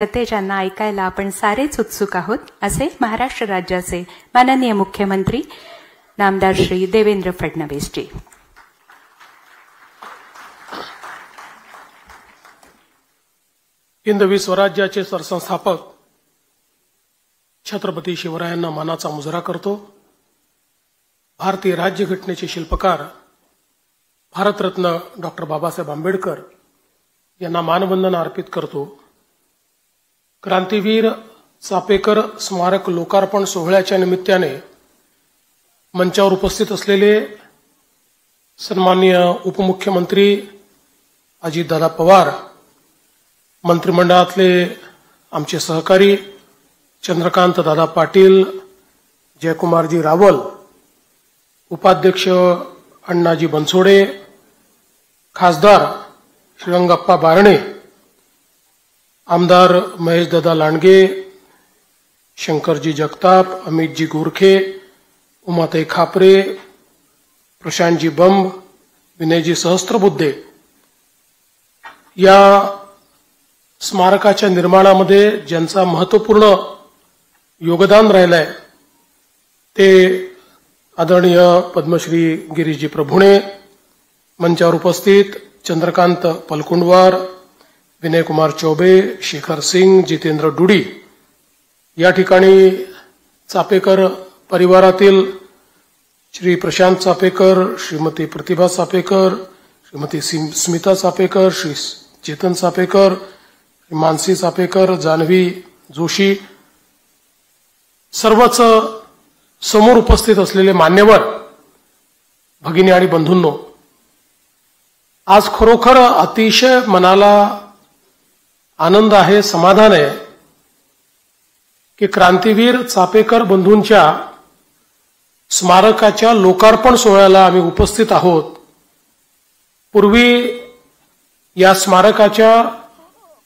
ते ज्यांना ऐकायला आपण सारेच उत्सुक आहोत असे महाराष्ट्र राज्याचे माननीय मुख्यमंत्री नामदार श्री देवेंद्र फडणवीस जी। हिंदवी स्वराज्याचे सरसंस्थापक छत्रपती शिवरायांना मानाचा मुजरा करतो। भारतीय राज्यघटनेचे शिल्पकार भारतरत्न डॉक्टर बाबासाहेब आंबेडकर यांना मानवंदना अर्पित करतो। क्रांतीवीर चापेकर स्मारक लोकार्पण सोहळ्याच्या निमित्ताने मंचावर उपस्थित असलेले सन्माननीय उपमुख्यमंत्री अजितदादा पवार, मंत्रिमंडळातले आमचे सहकारी चंद्रकांत दादा पाटील, जयकुमारजी रावल, उपाध्यक्ष अण्णाजी बनसोडे, खासदार श्रीरंगप्पा बारणे, आमदार महेशदादा लांडगे, शंकरजी जगताप, अमितजी गोरखे, उमाताई खापरे, प्रशांतजी बंब, विनयजी सहस्त्रबुद्धे, या स्मारकाच्या निर्माणामध्ये ज्यांचा महत्त्वपूर्ण योगदान राहिलंय ते आदरणीय पद्मश्री गिरीशजी प्रभुणे, मंचावर उपस्थित चंद्रकांत पलकुंडवार, विनय कुमार चौबे, शेखर सिंग, जितेंद्र डुडी, या ठिकाणी चापेकर परिवारातील श्री प्रशांत चापेकर, श्रीमती प्रतिभा चापेकर, श्रीमती स्मिता चापेकर, श्री चेतन चापेकर, मानसी चापेकर, जान्हवी जोशी, सर्वच समोर उपस्थित असलेले मान्यवर भगिनी आणि बंधूंनो, आज खरोखर अतिशय मनाला आनंद आहे, समाधान आहे की क्रांतीवीर चापेकर बंधूंच्या स्मारकाच्या लोकार्पण सोहळ्याला आम्ही उपस्थित आहोत। पूर्वी या स्मारकाच्या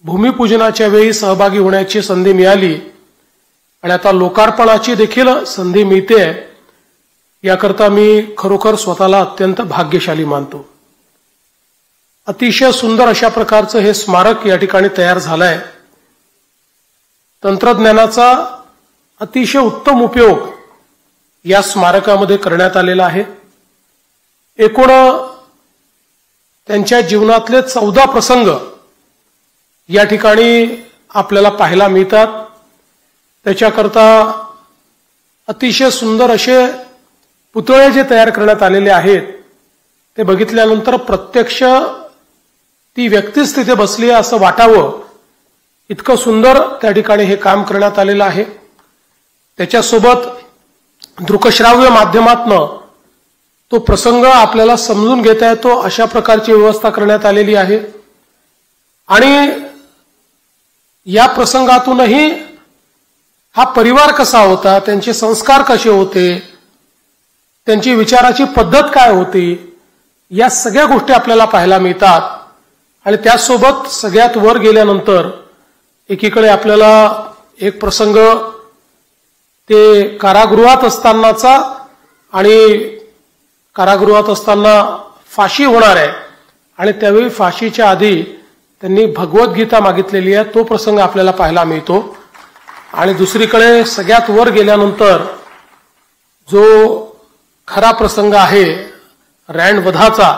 भूमिपूजनाच्या वेळी सहभागी होण्याची संधी मिळाली आणि आता लोकार्पणाची देखील संधी मिळते, याकरता मी खरोखर स्वतःला अत्यंत भाग्यशाली मानतो। अतिशय सुंदर अशा प्रकारचं हे स्मारक या ठिकाणी तयार झालंय। तंत्रज्ञानाचा अतिशय उत्तम उपयोग या स्मारकामध्ये करण्यात आलेला आहे। एकूण त्यांच्या जीवनातले 14 प्रसंग या ठिकाणी आपल्याला पाहायला मिळतात। त्याच्याकरता अतिशय सुंदर असे पुतळे जे तयार करण्यात आलेले आहेत ते बघितल्यानंतर प्रत्यक्ष ती व्यक्तीच तिथे बसली आहे असं वाटावं, इतकं सुंदर त्या ठिकाणी हे काम करण्यात आलेलं आहे। त्याच्यासोबत दृकश्राव्य माध्यमातनं तो प्रसंग आपल्याला समजून घेता येतो अशा प्रकारची व्यवस्था करण्यात आलेली आहे। आणि या प्रसंगातूनही हा परिवार कसा होता, त्यांचे संस्कार कसे होते, त्यांची विचाराची पद्धत काय होती, या सगळ्या गोष्टी आपल्याला पाहायला मिळतात। आणि त्यासोबत सगळ्यात वर गेल्यानंतर एकीकडे आपल्याला एक प्रसंग ते कारागृहात असतानाचा, आणि कारागृहात असताना फाशी होणार आहे आणि त्यावेळी फाशीच्या आधी त्यांनी भगवद्गीता मागितलेली आहे, तो प्रसंग आपल्याला पाहायला मिळतो। आणि दुसरीकडे सगळ्यात वर गेल्यानंतर जो खरा प्रसंग आहे रँड वधाचा,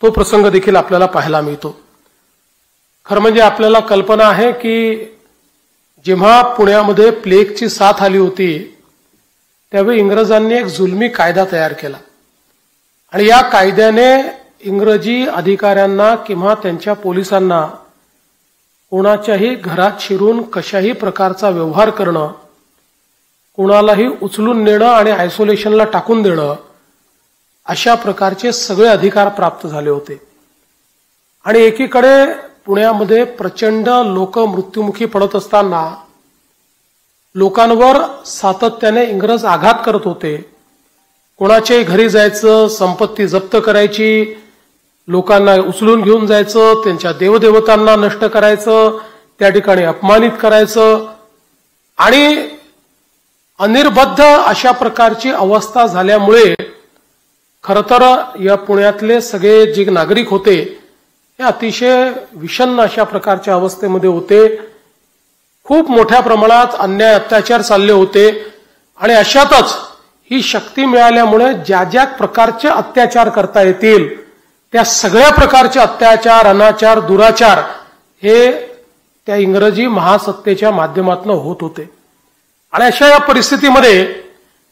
तो प्रसंग देखील आपल्याला पाहायला मिळतो। खरं म्हणजे आपल्याला कल्पना आहे की जेव्हा पुण्यामध्ये प्लेगची साथ आली होती त्यावेळी इंग्रजांनी एक जुलमी कायदा तयार केला आणि या कायद्याने इंग्रजी अधिकाऱ्यांना किंवा त्यांच्या पोलिसांना कोणाच्याही घरात शिरून कशाही प्रकारचा व्यवहार करणं, कोणालाही उचलून नेणं आणि आयसोलेशनला टाकून देणं, अशा प्रकारचे सगळे अधिकार प्राप्त झाले होते। आणि एकीकडे पुण्यामध्ये प्रचंड लोक मृत्युमुखी पडत असताना लोकांवर सातत्याने इंग्रज आघात करत होते। कोणाच्याही घरी जायचं, संपत्ती जप्त करायची, लोकांना उचलून घेऊन जायचं, त्यांच्या देवदेवतांना नष्ट करायचं, त्या ठिकाणी अपमानित करायचं, आणि अनिर्बद्ध अशा प्रकारची अवस्था झाल्यामुळे खरं तर या पुण्यातले सगळे जे नागरिक होते हे अतिशय विषण्ण अशा प्रकारच्या अवस्थेमध्ये होते। खूप मोठ्या प्रमाणात अन्याय अत्याचार चालले होते आणि अशातच ही शक्ती मिळाल्यामुळे ज्या ज्या प्रकारचे अत्याचार करता येतील त्या सगळ्या प्रकारचे अत्याचार, अनाचार, दुराचार हे त्या इंग्रजी महासत्तेच्या माध्यमातून होत होते. आणि अशा या परिस्थितीमध्ये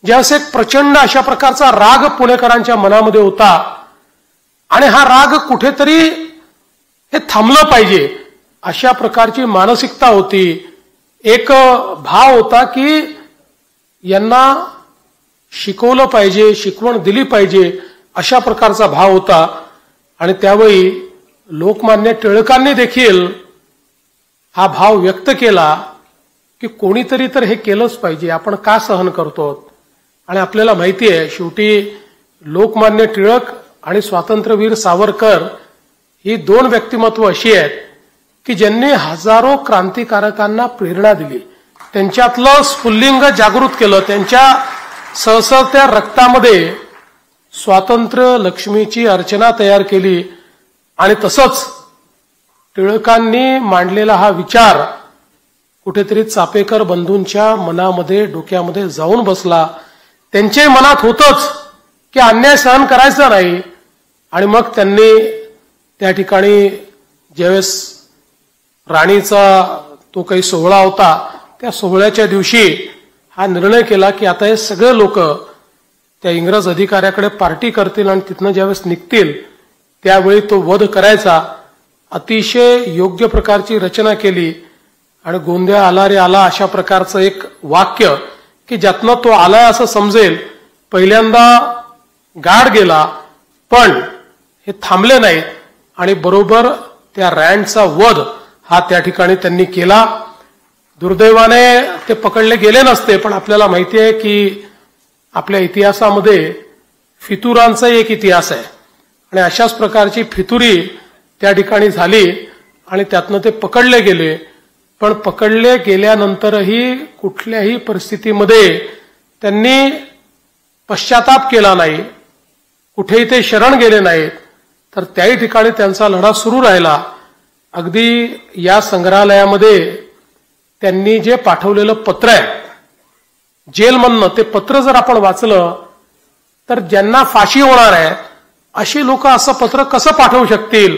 ज्यावेळेस एक प्रचंड अशा प्रकारचा राग पुणेकरांच्या मनामध्ये होता आणि हा राग कुठेतरी हे थांबलं पाहिजे अशा प्रकारची मानसिकता होती. एक भाव होता की यांना शिकवलं पाहिजे, शिकवण दिली पाहिजे अशा प्रकारचा भाव होता. आणि त्यावेळी लोकमान्य टिळकांनी देखील हा भाव व्यक्त केला की कोणीतरी तर हे केलंच पाहिजे, आपण का सहन करतो. आणि आपल्याला माहिती आहे शेवटी लोकमान्य टिळक आणि स्वातंत्र्यवीर सावरकर ही दोन व्यक्तिमत्व अशी आहेत की ज्यांनी हजारो क्रांतिकारकांना प्रेरणा दिली, त्यांच्यातलं स्फुल्लिंग जागृत केलं, त्यांच्या सळसळत्या रक्तामध्ये स्वातंत्र्य लक्ष्मीची अर्चना तयार केली. आणि तसंच टिळकांनी मांडलेला हा विचार कुठेतरी चापेकर बंधूंच्या मनामध्ये, डोक्यामध्ये जाऊन बसला. त्यांच्याही मनात होतंच की अन्याय सहन करायचा नाही. आणि मग त्यांनी त्या ठिकाणी ज्यावेळेस राणीचा तो काही सोहळा होता त्या सोहळ्याच्या दिवशी हा निर्णय केला की आता हे सगळे लोक त्या इंग्रज अधिकाऱ्याकडे पार्टी करतील आणि तिथनं ज्यावेळेस निघतील त्यावेळी तो वध करायचा. अतिशय योग्य प्रकारची रचना केली आणि गोंध्या आला रे आला अशा प्रकारचं एक वाक्य की ज्यातनं तो आलाय असं समजेल. पहिल्यांदा गाड गेला पण हे थांबले नाहीत आणि बरोबर त्या रँडचा वध हा त्या ठिकाणी त्यांनी केला. दुर्दैवाने ते पकडले गेले नसते, पण आपल्याला माहिती आहे की आपल्या इतिहासामध्ये फितुरांचा एक इतिहास आहे आणि अशाच प्रकारची फितुरी त्या ठिकाणी झाली आणि त्यातनं ते पकडले गेले. पण पकडले गेल्यानंतरही कुठल्याही परिस्थितीमध्ये त्यांनी पश्चाताप केला नाही, कुठेही ते शरण गेले नाहीत, तर त्याही ठिकाणी त्यांचा लढा सुरू राहिला. अगदी या संग्रहालयामध्ये त्यांनी जे पाठवलेलं पत्र आहे जेलमधनं, ते पत्र जर आपण वाचलं तर ज्यांना फाशी होणार आहे अशी लोक असं पत्र कसं पाठवू शकतील.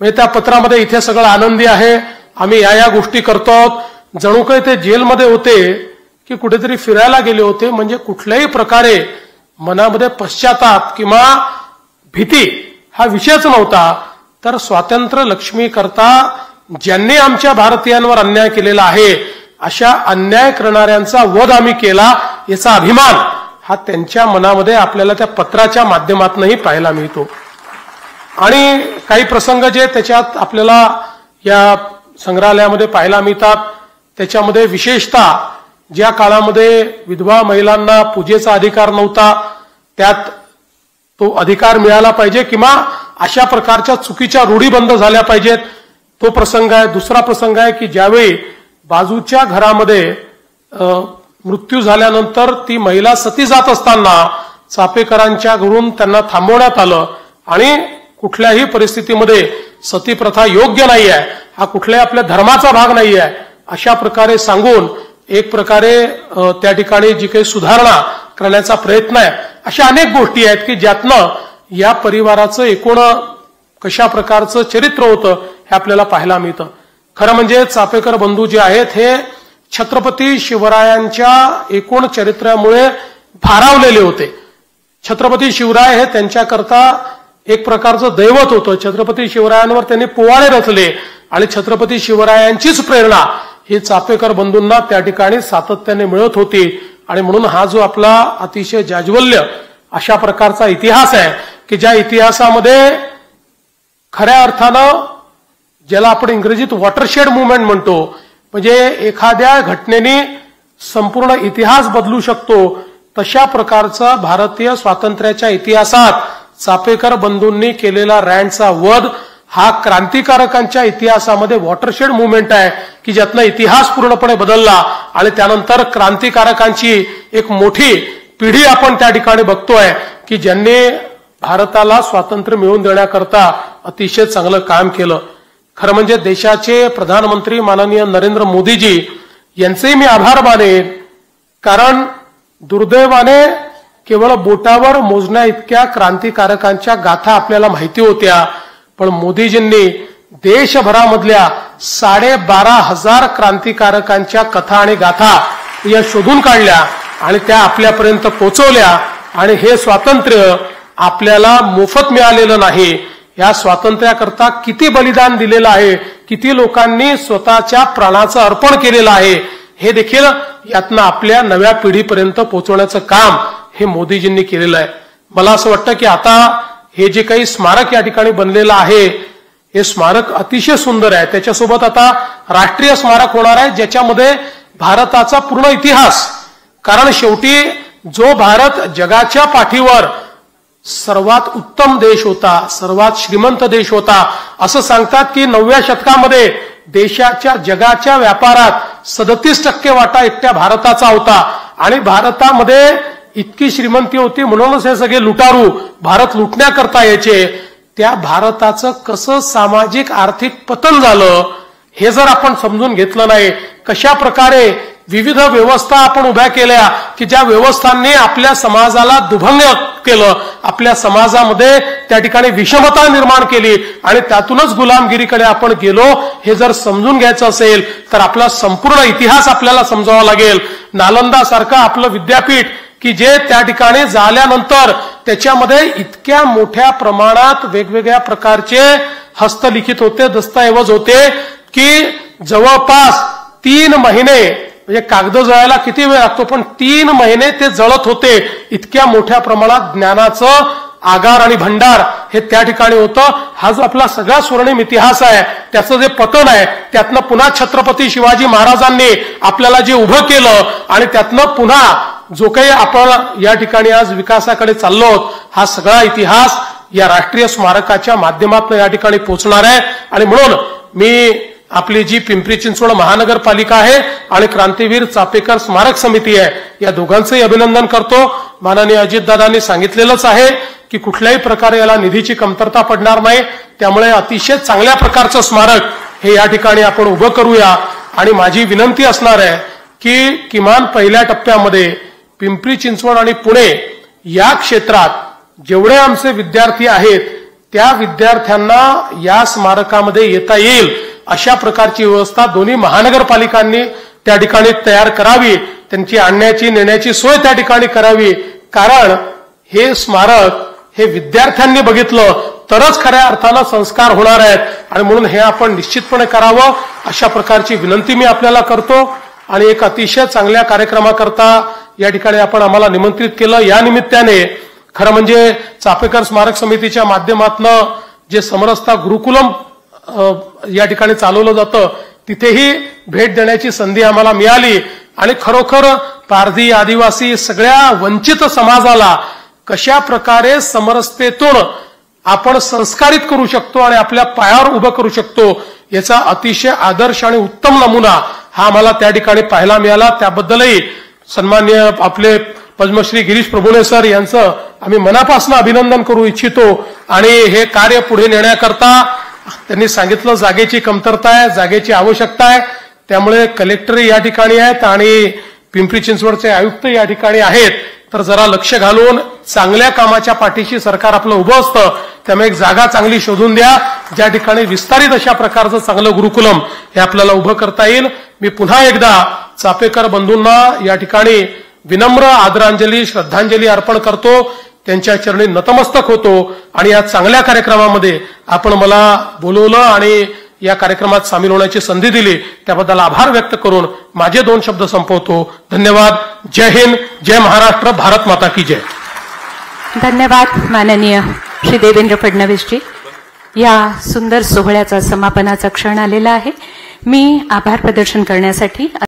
म्हणजे त्या पत्रामध्ये इथे सगळं आनंदी आहे, आम्ही या गोष्टी करतो, जणू काही ते जेलमध्ये होते की कुठेतरी फिरायला गेले होते. म्हणजे कुठल्याही प्रकारे मनामध्ये पश्चाताप किंवा भीती हा विषयच नव्हता. तर स्वातंत्र्य लक्ष्मी करता ज्यांनी आमच्या भारतीयांवर अन्याय केलेला आहे अशा अन्याय करणाऱ्यांचा वध आम्ही केला याचा अभिमान हा त्यांच्या मनामध्ये आपल्याला त्या पत्राच्या माध्यमातूनही पाहायला मिळतो. आणि काही प्रसंग जे त्याच्यात आपल्याला या संग्रहालयामध्ये पाहायला मिळतात त्याच्यामध्ये विशेषतः ज्या काळामध्ये विधवा महिलांना पूजेचा अधिकार नव्हता त्यात तो अधिकार मिळाला पाहिजे किंवा अशा प्रकारच्या चुकीच्या रूढी बंद झाल्या पाहिजेत, तो प्रसंग आहे. दुसरा प्रसंग आहे की ज्यावेळी बाजूच्या घरामध्ये मृत्यू झाल्यानंतर ती महिला सती जात असताना चापेकरांच्या घरून त्यांना थांबवण्यात आलं आणि कुठल्याही परिस्थितीमध्ये सती प्रथा योग्य नाही आहे, हा कुठल्याही आपल्या धर्माचा भाग नाही आहे अशा प्रकारे सांगून एक प्रकारे त्या ठिकाणी जी काही सुधारणा करण्याचा प्रयत्न आहे. अशा अनेक गोष्टी आहेत की ज्यातनं या परिवाराचं एकूण कशा प्रकारचं चरित्र होतं हे आपल्याला पाहायला मिळतं. खरं म्हणजे चापेकर बंधू जे आहेत हे छत्रपती शिवरायांच्या एकूण चरित्रामुळे भारावलेले होते. छत्रपती शिवराय हे त्यांच्याकरता एक प्रकारचं दैवत होतं. छत्रपती शिवरायांवर त्यांनी पोवाडे रचले आणि छत्रपती शिवरायांचीच प्रेरणा ही चापेकर बंधूंना त्या ठिकाणी सातत्याने मिळत होती. आणि म्हणून हा जो आपला अतिशय जाज्वल्य अशा प्रकारचा इतिहास आहे की ज्या इतिहासामध्ये खऱ्या अर्थानं ज्याला आपण इंग्रजीत वॉटरशेड मुवमेंट म्हणतो, म्हणजे एखाद्या घटनेने संपूर्ण इतिहास बदलू शकतो, तशा प्रकारचा भारतीय स्वातंत्र्याच्या इतिहासात चापेकर बंधूंनी केलेला रँडचा वध हा क्रांतिकारकांच्या इतिहासामध्ये वॉटरशेड मुवमेंट आहे की ज्यातनं इतिहास पूर्णपणे बदलला आणि त्यानंतर क्रांतिकारकांची एक मोठी पिढी आपण त्या ठिकाणी बघतोय की ज्यांनी भारताला स्वातंत्र्य मिळवून देण्याकरता अतिशय चांगलं काम केलं. खरं म्हणजे देशाचे प्रधानमंत्री माननीय नरेंद्र मोदीजी यांचे मी आभार मानेन, कारण दुर्दैवाने केवळ बोटावर मोजण्या इतक्या क्रांतिकारकांच्या गाथा आपल्याला माहिती होत्या, पण मोदीजींनी देशभरामधल्या 12,500 क्रांतिकारकांच्या कथा आणि गाथा या शोधून काढल्या आणि त्या आपल्यापर्यंत पोहोचवल्या. आणि हे स्वातंत्र्य आपल्याला मोफत मिळालेलं नाही. या स्वातंत्र्याकरता किती बलिदान दिलेलं आहे, किती लोकांनी स्वतःच्या प्राणाचं अर्पण केलेलं आहे, हे देखील यातनं आपल्या नव्या पिढीपर्यंत पोहोचवण्याचं काम हे मोदीजींनी केलेलं आहे. मला असं वाटतं की आता हे जे काही स्मारक या ठिकाणी बनलेलं आहे, हे स्मारक अतिशय सुंदर आहे. त्याच्यासोबत आता राष्ट्रीय स्मारक होणार आहे, ज्याच्यामध्ये भारताचा पूर्ण इतिहास, कारण शेवटी जो भारत जगाच्या पाठीवर सर्वात उत्तम देश होता, सर्वात श्रीमंत देश होता, असं सांगतात की 9व्या शतकामध्ये देशाच्या जगाच्या व्यापारात 37% वाटा एकट्या भारताचा होता. आणि भारतामध्ये इतकी श्रीमंती होती म्हणूनच हे सगळे लुटारू भारत लुटण्याकरता यायचे. त्या भारताचं कसं सामाजिक आर्थिक पतन झालं हे जर आपण समजून घेतलं नाही, कशा प्रकारे विविध व्यवस्था आपण उभ्या केल्या की ज्या व्यवस्थांनी आपल्या समाजाला दुभंग केलं, आपल्या समाजामध्ये त्या ठिकाणी विषमता निर्माण केली आणि त्यातूनच गुलामगिरीकडे आपण गेलो, हे जर समजून घ्यायचं असेल तर आपला संपूर्ण इतिहास आपल्याला समजावा लागेल. नालंदा सारखं आपलं विद्यापीठ की जे त्या ठिकाणी झाल्यानंतर त्याच्यामध्ये इतक्या मोठ्या प्रमाणात वेगवेगळ्या प्रकारचे हस्तलिखित होते, दस्तऐवज होते की जवळपास 3 महिने, म्हणजे कागद जळायला किती वेळ लागतो, पण 3 महिने ते जळत होते. इतक्या मोठ्या प्रमाणात ज्ञानाचं आगार आणि भंडार हे त्या ठिकाणी होतं. हा जो आपला सगळा स्वर्णिम इतिहास आहे, त्याचं जे पतन आहे, त्यातनं पुन्हा छत्रपती शिवाजी महाराजांनी आपल्याला जे उभं केलं आणि त्यातनं पुन्हा जो काही आपण या ठिकाणी आज विकासाकडे चाललो आहोत, हा सगळा इतिहास या राष्ट्रीय स्मारकाच्या माध्यमातून या ठिकाणी पोहोचणार आहे. आणि म्हणून मी आपली जी पिंपरी चिंचवड महानगरपालिका आहे आणि क्रांतीवीर चापेकर स्मारक समिती आहे, या दोघांचंही अभिनंदन करतो. माननीय अजितदादांनी सांगितलेलंच आहे की कुठल्याही प्रकारे याला निधीची कमतरता पडणार नाही, त्यामुळे अतिशय चांगल्या प्रकारचं स्मारक हे या ठिकाणी आपण उभं करूया. आणि माझी विनंती असणार आहे की किमान पहिल्या टप्प्यामध्ये पिंपरी चिंचवड आणि पुणे या क्षेत्रात जेवढे आमचे विद्यार्थी आहेत, त्या विद्यार्थ्यांना या स्मारकामध्ये येता येईल अशा प्रकारची व्यवस्था दोन्ही महानगरपालिकांनी त्या ठिकाणी तयार करावी, त्यांची आणण्याची नेण्याची सोय त्या ठिकाणी करावी. कारण हे स्मारक हे विद्यार्थ्यांनी बघितलं तरच खऱ्या अर्थानं संस्कार होणार आहेत, आणि म्हणून हे आपण निश्चितपणे करावं अशा प्रकारची विनंती मी आपल्याला करतो. आणि एक अतिशय चांगल्या कार्यक्रमाकरता या ठिकाणी आपण आम्हाला निमंत्रित केलं. या निमित्ताने खरं म्हणजे चापेकर स्मारक समितीच्या माध्यमातून जे समरसता गुरुकुलम या ठिकाणी चालवलं जातं, तिथेही भेट देण्याची संधी आम्हाला मिळाली. आणि खरोखर पारधी, आदिवासी सगळ्या वंचित समाजाला कशा प्रकारे समरसतेतून आपण संस्कारित करू शकतो आणि आपल्या पायावर उभं करू शकतो, याचा अतिशय आदर्श आणि उत्तम नमुना हा आम्हाला त्या ठिकाणी पाहायला मिळाला. त्याबद्दलही सन्माननीय आपले पद्मश्री गिरीश प्रभुणे सर यांचं आम्ही मनापासून अभिनंदन करू इच्छितो. आणि हे कार्य पुढे नेण्याकरता त्यांनी सांगितलं जागेची कमतरता आहे, जागेची आवश्यकता आहे, त्यामुळे कलेक्टर या ठिकाणी आहेत आणि पिंपरी चिंचवडचे आयुक्त या ठिकाणी आहेत. तर जरा लक्ष घालून चांगल्या कामाच्या पाठीशी सरकार आपलं उभं असतं, त्यामुळे एक जागा चांगली शोधून द्या ज्या ठिकाणी विस्तारित अशा प्रकारचं चांगलं गुरुकुलम हे आपल्याला उभं करता येईल. मी पुन्हा एकदा चापेकर बंधूंना या ठिकाणी विनम्र आदरांजली, श्रद्धांजली अर्पण करतो, त्यांच्या चरणी नतमस्तक होतो. आणि या चांगल्या कार्यक्रमामध्ये आपण मला बोलवलं आणि या कार्यक्रमात सामील होण्याची संधी दिली, त्याबद्दल आभार व्यक्त करून माझे 2 शब्द संपवतो. धन्यवाद. जय हिंद, जय महाराष्ट्र, भारत माता की जय. धन्यवाद माननीय श्री देवेंद्र फडणवीसजी. या सुंदर सोहळ्याचा समापनाचा क्षण आलेला आहे. मी आभार प्रदर्शन करण्यासाठी